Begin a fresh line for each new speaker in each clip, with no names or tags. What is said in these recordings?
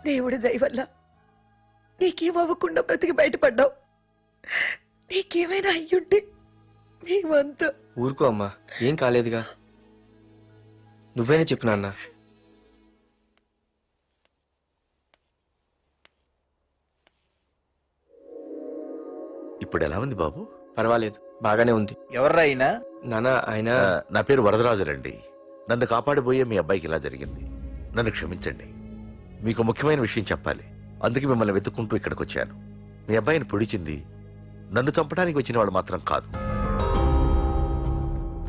దేవుడి దయ వల్ల నీకేమవ్వకుండా బ్రతికి బయటపడ్డావు. నీకేమైనా అయ్యుంటే మేమంతా.
ఊరుకో అమ్మా, ఏం కాలేదుగా. నువ్వేనే చెప్పు నాన్న.
ఇప్పుడు ఎలా ఉంది బాబు?
పర్వాలేదు, బాగానే ఉంది.
ఎవర్రా అయినా?
నాన్న ఆయన
నా పేరు వరదరాజులండి. నన్ను కాపాడిపోయే మీ అబ్బాయికి ఇలా జరిగింది. నన్ను క్షమించండి. మీకు ముఖ్యమైన విషయం చెప్పాలి. అందుకే మిమ్మల్ని వెతుక్కుంటూ ఇక్కడికి వచ్చాను. మీ అబ్బాయిని పొడిచింది నన్ను చంపడానికి వచ్చిన వాళ్ళు మాత్రం కాదు.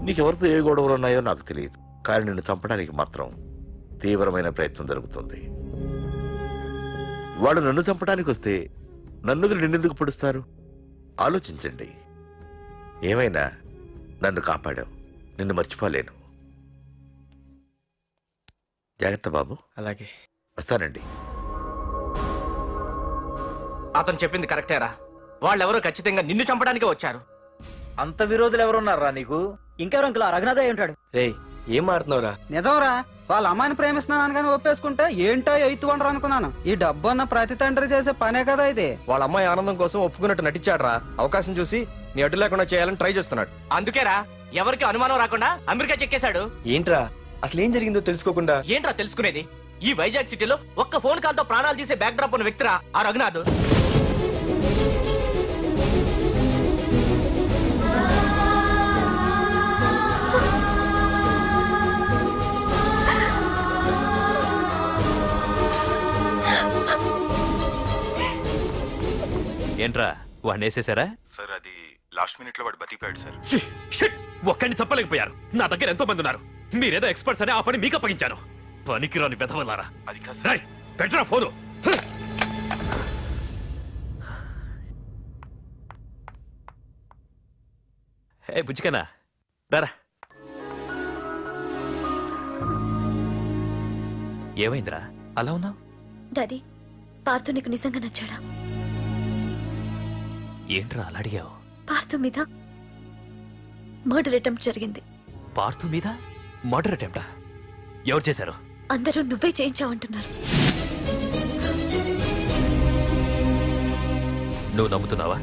నీకెవరితో ఏ గొడవలు ఉన్నాయో నాకు తెలియదు, కానీ నిన్ను చంపడానికి మాత్రం తీవ్రమైన ప్రయత్నం జరుగుతుంది. వాళ్ళు నన్ను చంపడానికి వస్తే నన్ను నిన్నెందుకు పొడుస్తారు? ఆలోచించండి. ఏమైనా నన్ను కాపాడావు, నిన్ను మర్చిపోలేను. జాగ్రత్త బాబు.
అలాగే,
వస్తానండి.
అతను చెప్పింది కరెక్టేరా. వాళ్ళెవరో ఖచ్చితంగా నిన్ను చంపడానికే వచ్చారు.
అంత విరోధులు ఎవరున్నారా నీకు?
ఇంకెవరు అంకుల్? రఘునాథ్ అయి ఉంటాడు.
రేయ్, ఏం మారుతున్నావురా?
నిజంరా, వాళ్ళ అమ్మాయిని ప్రేమిస్తున్నాను కానీ ఒప్పేసుకుంటే ఏంటో ఎయిత్ వండర్ అనుకున్నాను. ఈ డబ్బు అన్న ప్రతి తండ్రి చేసే పనే కదా ఇది.
వాళ్ళ అమ్మాయి ఆనందం కోసం ఒప్పుకున్నట్టు నటించాడ్రా. అవకాశం చూసి నీ అడ్డు లేకుండా చేయాలని ట్రై చేస్తున్నాడు. అందుకేరా ఎవరికి అనుమానం రాకుండా అమెరికా చెక్కేశాడు.
ఏంట్రా అసలు ఏం జరిగిందో తెలుసుకోకుండా?
ఏంట్రా తెలుసుకునేది? ఈ వైజాగ్ సిటీలో ఒక్క ఫోన్ కాల్ తో ప్రాణాలు తీసే బ్యాక్ డ్రాప్ ఉన్న వ్యక్తిరా ఆ రఘునాథ్.
ఏంట్రా వాడిని వేసేసారా?
సార్ అది లాస్ట్ మినిట్ లో వాడు బతికిపోయాడు సార్.
ఒక్కడిని చంపలేకపోయారు. నా దగ్గర ఎంతో మంది ఉన్నారు. మీరేదో ఎక్స్పర్ట్స్ అని ఆ పని మీకు అప్పగించాను. పనికిరాని వెధవలారా.
అది కాదు సార్.
పెట్టరా ఫోను. ఏ బుజ్జికన్నా రారా. ఏమైందిరా అలా ఉన్నావు?
డాడీ, పార్థు నీకు నిజంగా నచ్చాడా?
ఏంట్రా అలా అడిగావు?
పార్థు మీద మర్డర్ అటెంప్ట్ జరిగింది.
పార్థు మీద మర్డర్ అటెంప్టా? ఎవరు చేశారు?
అందరూ నువ్వే చేయించావంటున్నారు.
నువ్వు నమ్ముతున్నావా?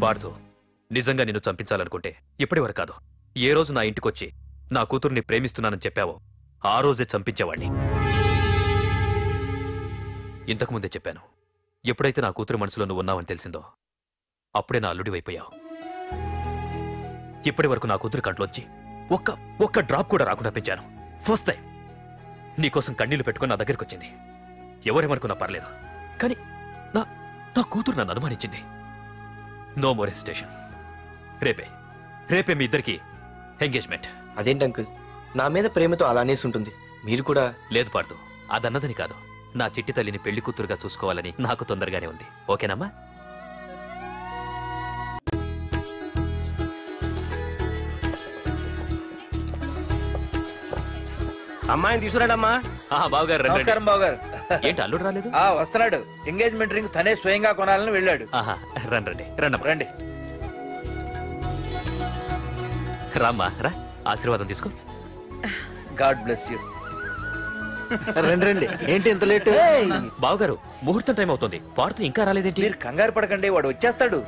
పార్థు, నిజంగా నిన్ను చంపించాలనుకుంటే ఇప్పటి వరకు కాదు, ఏ రోజు నా ఇంటికొచ్చి నా కూతుర్ని ప్రేమిస్తున్నానని చెప్పావో ఆ రోజే చంపించేవాణ్ణి. ఇంతకుముందే చెప్పాను, ఎప్పుడైతే నా కూతురు మనసులో నువ్వు ఉన్నావని తెలిసిందో అప్పుడే నా అల్లుడి వైపోయావు. ఇప్పటి వరకు నా కూతురు కంట్లోంచి ఒక్క డ్రాప్ కూడా రాకుండా పెంచాను. ఫస్ట్ టైం నీకోసం కన్నీళ్లు పెట్టుకుని నా దగ్గరికి వచ్చింది. ఎవరేమనుకున్నా పర్లేదు, కానీ నా కూతురు నన్ను అనుమానించింది. No more hesitation. రేపే మీ ఇద్దరికి ఎంగేజ్మెంట్.
అదేంటి అంకుల్, నా మీద ప్రేమతో అలానేసి ఉంటుంది. మీరు కూడా?
లేదు పార్థు, అదన్నదని కాదు. నా చిట్టి తల్లిని పెళ్లి కూతురుగా చూసుకోవాలని నాకు తొందరగానే ఉంది. ఓకేనమ్మా?
అమ్మాయిని తీసుకురాడమ్మా.
బావగారు రండి.
నమస్కారం బావగారు.
ఏంటి అల్లుడు రాలేదు?
వస్తున్నాడు. ఎంగేజ్మెంట్ రింగ్ తనే స్వయంగా కొనాలని వెళ్ళాడు.
రండి రండి. రామ్మా రా, ఆశీర్వాదం తీసుకో.
God bless you.
రండి. ఏంటి ఇంత లేట్?
బావగారు, ముహూర్తం టైం అవుతుంది. పార్థు ఇంకా రాలేదేంటి?
మీరు కంగారు పడకండి, వాడు వచ్చేస్తాడు.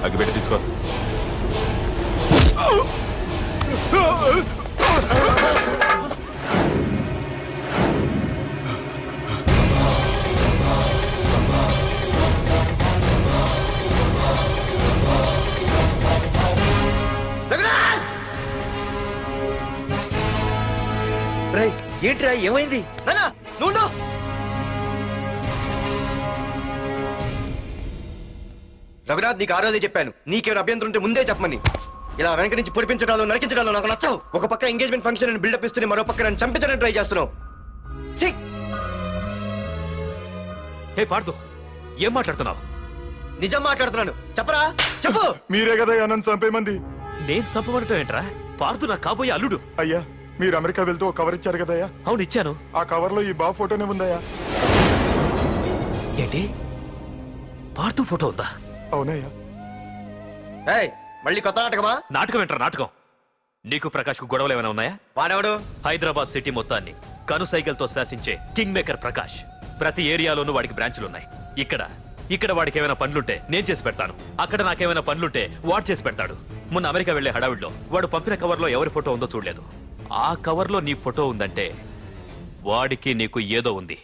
అగ్గిపెట్టి తీసుకో.
ఏంట్రా ఏమైంది?
రఘునాథ్, నీకు ఆ రోజే చెప్పాను, నీకేమైనా అభ్యంతరం ఉంటే ముందే చెప్పమని. ఇలా వెనక నుంచి పొడిపించడాలు నరికించడాలు నాకు నచ్చవు. ఒక పక్క ఎంగేజ్మెంట్ ఫంక్షన్ బిల్డప్ ఇస్తుంది, మరో పక్క నన్ను చంపించడానికి ట్రై చేస్తున్నావు.
హే పార్దు, ఏం మాట్లాడుతున్నావు?
నిజం మాట్లాడుతున్నాను, చెప్పరా చెప్పు.
మీరే కదా నన్ను చంపేమంది.
నేను చంపబడటం ఏంట్రా? పార్దు నా కాబోయే అల్లుడు.
అయ్యా, మీరు అమెరికా వెళ్తూ ఒక కవర్ ఇచ్చారు కదయ్యా.
అవును ఇచ్చాను.
ఆ కవర్ లో ఈ బాబు ఫోటోనే ఉందయ్యా.
ఏంటి, పార్దు ఫోటో ఉందా?
అవునయ్యా.
మళ్ళీ కొత్త నాటకమా?
నాటకం ఏంట్రా నాటకం? నీకు ప్రకాష్ కు గొడవలు ఏమైనా ఉన్నాయా?
వాడెవడు?
హైదరాబాద్ సిటీ మొత్తాన్ని కను సైకిల్తో శాసించే కింగ్ మేకర్ ప్రకాష్. ప్రతి ఏరియాలోనూ వాడికి బ్రాంచులున్నాయి. ఇక్కడ వాడికి ఏమైనా పనులుంటే నేను చేసి పెడతాను, అక్కడ నాకేమైనా పనులుంటే వాడు చేసి పెడతాడు. మొన్న అమెరికా వెళ్లే హడావిడిలో వాడు పంపిన కవర్లో ఎవరి ఫోటో ఉందో చూడలేదు. ఆ కవర్లో నీ ఫోటో ఉందంటే వాడికి నీకు ఏదో ఉంది.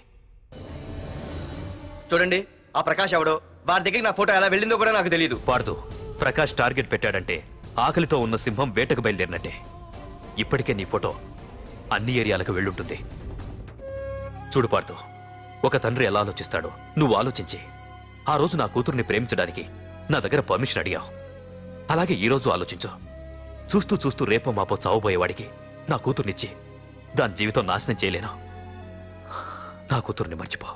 చూడండి, ఆ ప్రకాష్ ఎవడో, వాడి దగ్గరికి నా ఫోటో ఎలా వెళ్ళిందో కూడా నాకు తెలియదు.
పార్దు, ప్రకాష్ టార్గెట్ పెట్టాడంటే ఆకలితో ఉన్న సింహం వేటకు బయలుదేరినట్టే. ఇప్పటికే నీ ఫోటో అన్ని ఏరియాలకు వెళ్ళుంటుంది. చూడు పార్దు, ఒక తండ్రి ఎలా ఆలోచిస్తాడో నువ్వు ఆలోచించి ఆ రోజు నా కూతుర్ని ప్రేమించడానికి నా దగ్గర పర్మిషన్ అడిగావు. అలాగే ఈ రోజు ఆలోచించు. చూస్తూ చూస్తూ రేపో మాపో చావబోయేవాడికి నా కూతుర్నిచ్చి దాని జీవితం నాశనం చేయలేను. నా కూతుర్ని మర్చిపో.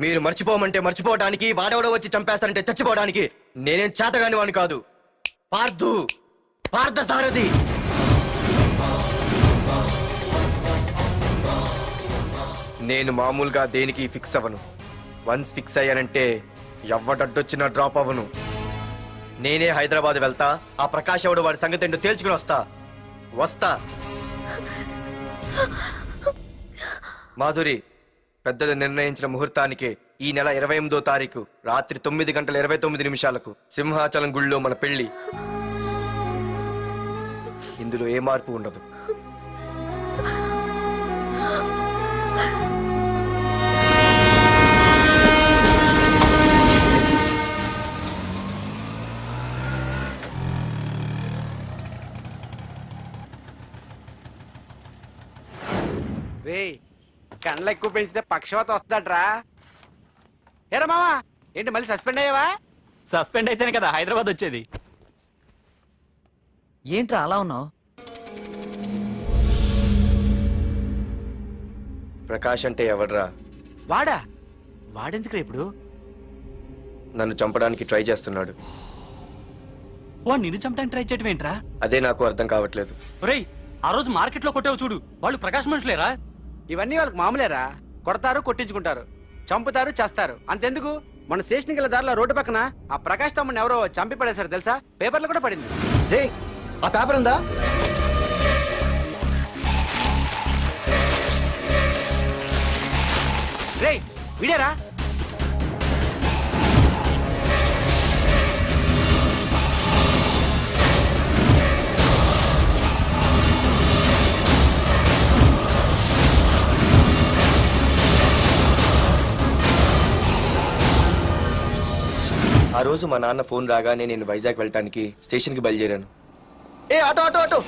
మీరు మర్చిపోమంటే మర్చిపోవడానికి, వాడెవడో వచ్చి చంపేస్తానంటే చచ్చిపోవడానికి నేనేం చేతగాని వాడిని కాదు. పార్థసారథి. నేను మామూలుగా దేనికి ఫిక్స్ అవ్వను. వన్స్ ఫిక్స్ అయ్యానంటే ఎవ్వడడ్డొచ్చినా డ్రాప్ అవ్వను. నేనే హైదరాబాద్ వెళ్తా, ఆ ప్రకాష్ ఎవడు వాడి సంగతి ఏంటో తేల్చుకుని వస్తా. మాధురి, పెద్దలు నిర్ణయించిన ముహూర్తానికి ఈ నెల 28వ తారీఖు రాత్రి 9:29 సింహాచలం గుళ్ళో మన పెళ్లి. ఇందులో ఏ మార్పు ఉండదు.
కండ్లు ఎక్కువ పెంచితే పక్షవాత వస్తుందట్రా. ఏరా మామా, ఏంటి మళ్ళీ సస్పెండ్ అయ్యావా?
సస్పెండ్ అయితేనే కదా హైదరాబాద్ వచ్చేది. ఏంట్రా అలా ఉన్నావు?
ప్రకాష్ అంటే ఎవడ్రా?
వాడెందుకురా ఇప్పుడు?
నన్ను చంపడానికి ట్రై చేస్తున్నాడు.
వాడు నిన్ను చంపడానికి ట్రై చేయడం ఏంట్రా?
అదే నాకు అర్థం కావట్లేదు.
ఒరేయ్, ఆ రోజు మార్కెట్ లో కొట్టావు చూడు, వాళ్ళు ప్రకాష్ మనుషులేరా?
ఇవన్నీ వాళ్ళకి మామూలేరా. కొడతారు, కొట్టించుకుంటారు, చంపుతారు, చేస్తారు. అంతెందుకు, మన స్టేషన్కి వెళ్ళే దారిలో రోడ్డు పక్కన ఆ ప్రకాష్ తమ్ముని ఎవరో చంపి పడేశారు తెలుసా? పేపర్లో కూడా పడింది.
రే, ఆ పేపర్ ఉందా?
రే వీడేరా?
ఆ రోజు మా నాన్న ఫోన్ రాగానే నేను వైజాగ్ వెళ్ళటానికి స్టేషన్కి బయలుదేరాను. Auto auto auto.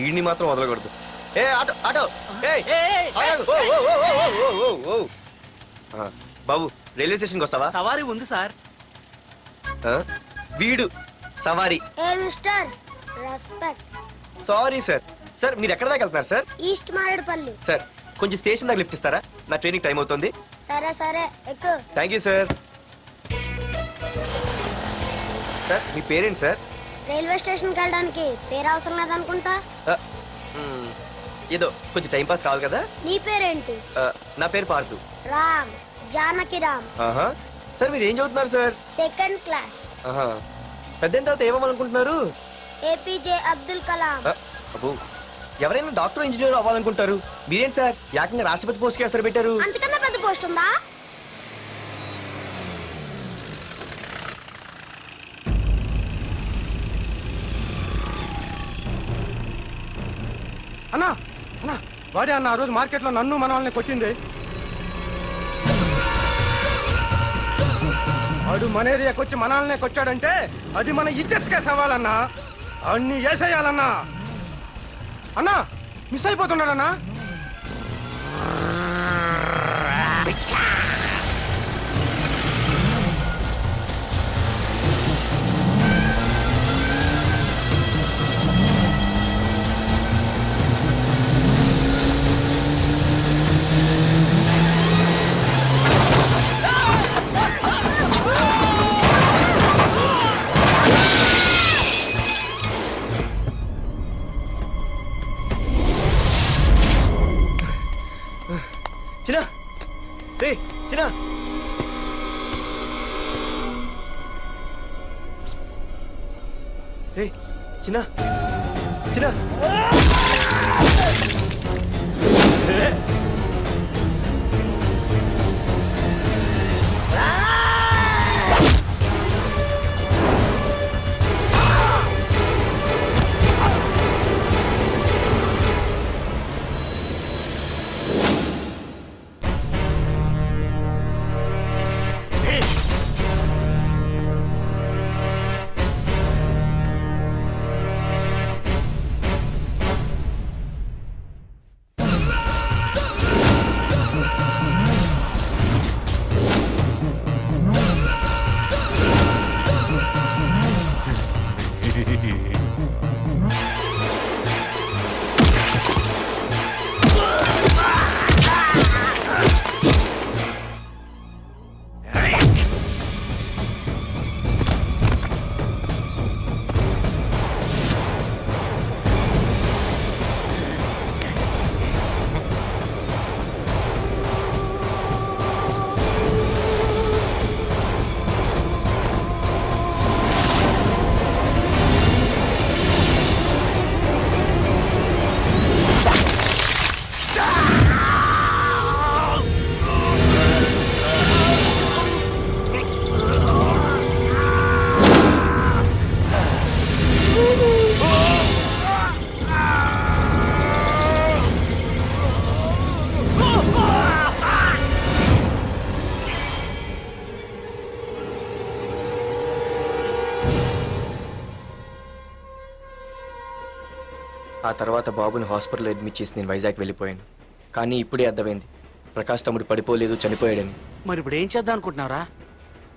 ఈడిని మాత్రం వదలకూడదు. Auto auto. బాబు, రైల్వే స్టేషన్కి వస్తావా?
సవారీ ఉంది సార్.
వీడు సవారీ. Sorry sir. సార్, మీరు ఎక్కడ దాకా వెళ్తున్నారు సార్?
ఈస్ట్ మారేడుపల్లి.
సార్, కొంచెం స్టేషన్ దాకా లిఫ్ట్ ఇస్తారా? నా ట్రైనింగ్ టైం అవుతుంది.
సరే సరే, ఎక్కు.
Thank you sir. సార్, మీ పేరేంటి సార్?
రైల్వే స్టేషన్కి వెళ్ళడానికి పేరు అవసరం లేదనుకుంటా.
ఏదో కొంచెం టైం పాస్ కావాలి కదా.
నీ పేరేంటి?
నా పేరు పార్థు.
రామ్, జానకి రామ్.
సార్, మీరు ఏం చదువుతున్నారు సార్?
Second class.
పెద్ద తర్వాత ఏమనుకుంటున్నారు?
ఏపీజే అబ్దుల్ కలాం.
అబ్బో, ఎవరైనా డాక్టర్ ఇంజనీర్ అవ్వాలనుకుంటారు. మీరేం సార్ ఏకంగా రాష్ట్రపతి పోస్ట్ కి ఎస్తారు పెట్టారు?
అంతకన్నా పెద్ద పోస్ట్ ఉందా?
అన్నా అన్నా, వాడే అన్న ఆ రోజు మార్కెట్లో నన్ను మన వాళ్ళని కొట్టింది. వాడు మన ఏరియాకి వచ్చి మన వాళ్ళనే కొట్టాడంటే అది మన ఇజ్జత్కే సవాలన్నా. అన్ని వేసేయాలన్నా. అన్నా, మిస్ అయిపోతున్నాడన్నా.
రే చిన్న చిన్న ఆ తర్వాత బాబుని హాస్పిటల్లో అడ్మిట్ చేసి నేను వైజాగ్ వెళ్ళిపోయాను. కానీ ఇప్పుడే అర్థమైంది ప్రకాష్ తమ్ముడు పడిపోలేదు, చనిపోయాడని.
మరి ఇప్పుడు ఏం చేద్దాం అనుకుంటున్నారా?